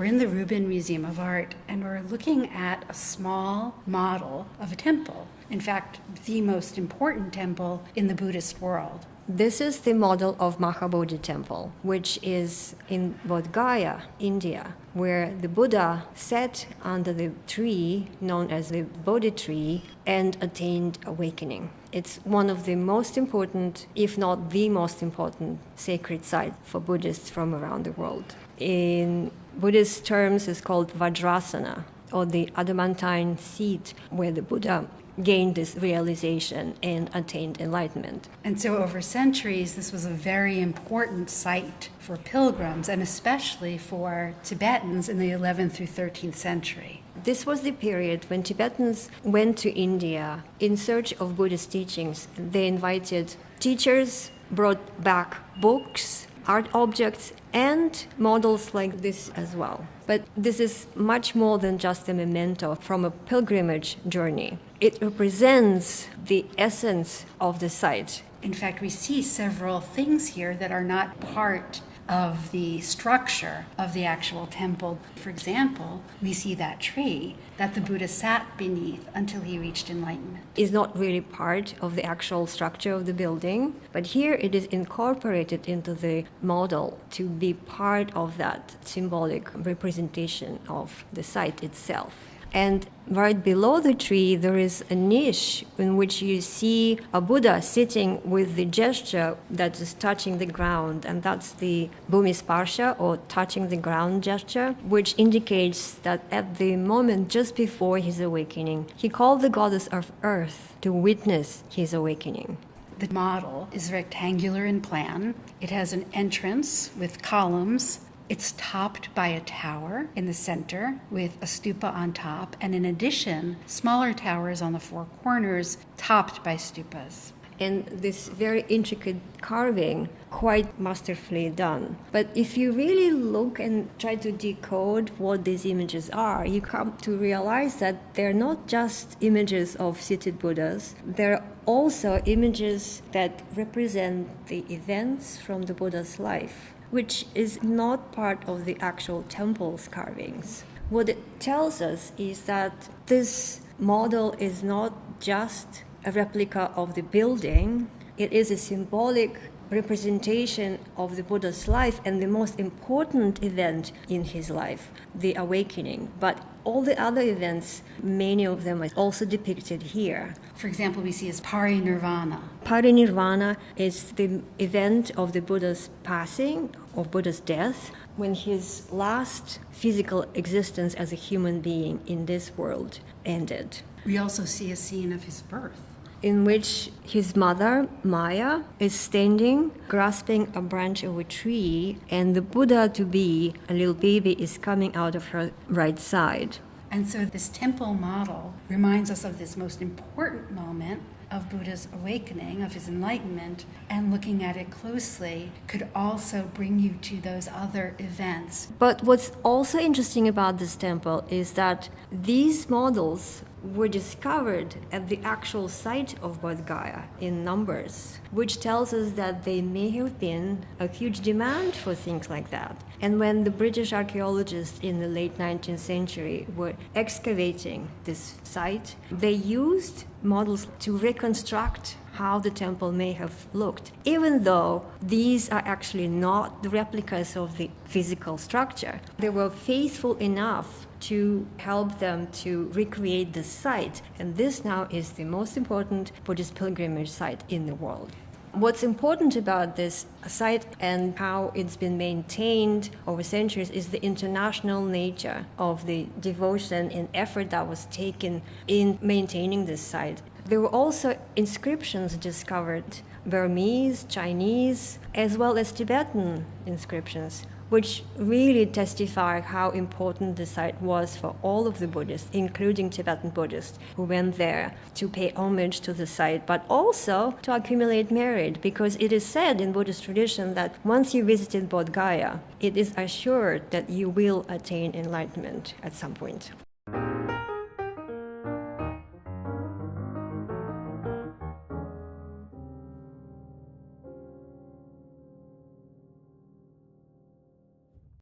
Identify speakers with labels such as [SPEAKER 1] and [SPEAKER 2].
[SPEAKER 1] We're in the Rubin Museum of Art, and we're looking at a small model of a temple. In fact, the most important temple in the Buddhist world.
[SPEAKER 2] This is the model of Mahabodhi Temple, which is in Bodhgaya, India, where the Buddha sat under the tree known as the Bodhi tree and attained awakening. It's one of the most important, if not the most important, sacred site for Buddhists from around the world. In Buddhist terms, it's called Vajrasana, or the adamantine seat where the Buddha gained this realization and attained enlightenment.
[SPEAKER 1] And so over centuries, this was a very important site for pilgrims, and especially for Tibetans in the 11th through 13th century.
[SPEAKER 2] This was the period when Tibetans went to India in search of Buddhist teachings. They invited teachers, brought back books, art objects, and models like this as well. But this is much more than just a memento from a pilgrimage journey. It represents the essence of the site.
[SPEAKER 1] In fact, we see several things here that are not part of the structure of the actual temple. For example, we see that tree that the Buddha sat beneath until he reached enlightenment.
[SPEAKER 2] It's not really part of the actual structure of the building, but here it is incorporated into the model to be part of that symbolic representation of the site itself. And right below the tree, there is a niche in which you see a Buddha sitting with the gesture that is touching the ground, and that's the bhumisparsha, or touching the ground gesture, which indicates that at the moment just before his awakening, he called the goddess of earth to witness his awakening.
[SPEAKER 1] The model is rectangular in plan. It has an entrance with columns. It's topped by a tower in the center with a stupa on top, and in addition, smaller towers on the four corners topped by stupas.
[SPEAKER 2] And this very intricate carving, quite masterfully done. But if you really look and try to decode what these images are, you come to realize that they're not just images of seated Buddhas, they're also images that represent the events from the Buddha's life, which is not part of the actual temple's carvings. What it tells us is that this model is not just a replica of the building, it is a symbolic representation of the Buddha's life and the most important event in his life, the awakening. But all the other events, many of them are also depicted here.
[SPEAKER 1] For example, we see as parinirvana.
[SPEAKER 2] Parinirvana is the event of the Buddha's passing, of Buddha's death, when his last physical existence as a human being in this world ended.
[SPEAKER 1] We also see a scene of his birth,
[SPEAKER 2] in which his mother, Maya, is standing, grasping a branch of a tree, and the Buddha-to-be, a little baby, is coming out of her right side.
[SPEAKER 1] And so this temple model reminds us of this most important moment of Buddha's awakening, of his enlightenment, and looking at it closely could also bring you to those other events.
[SPEAKER 2] But what's also interesting about this temple is that these models were discovered at the actual site of Bodhgaya in numbers, which tells us that there may have been a huge demand for things like that. And when the British archaeologists in the late 19th century were excavating this site, they used models to reconstruct how the temple may have looked, even though these are actually not the replicas of the physical structure. They were faithful enough to help them to recreate the site, and this now is the most important Buddhist pilgrimage site in the world. What's important about this site and how it's been maintained over centuries is the international nature of the devotion and effort that was taken in maintaining this site. There were also inscriptions discovered, Burmese, Chinese, as well as Tibetan inscriptions, which really testify how important the site was for all of the Buddhists, including Tibetan Buddhists, who went there to pay homage to the site, but also to accumulate merit, because it is said in Buddhist tradition that once you visited Bodhgaya, it is assured that you will attain enlightenment at some point.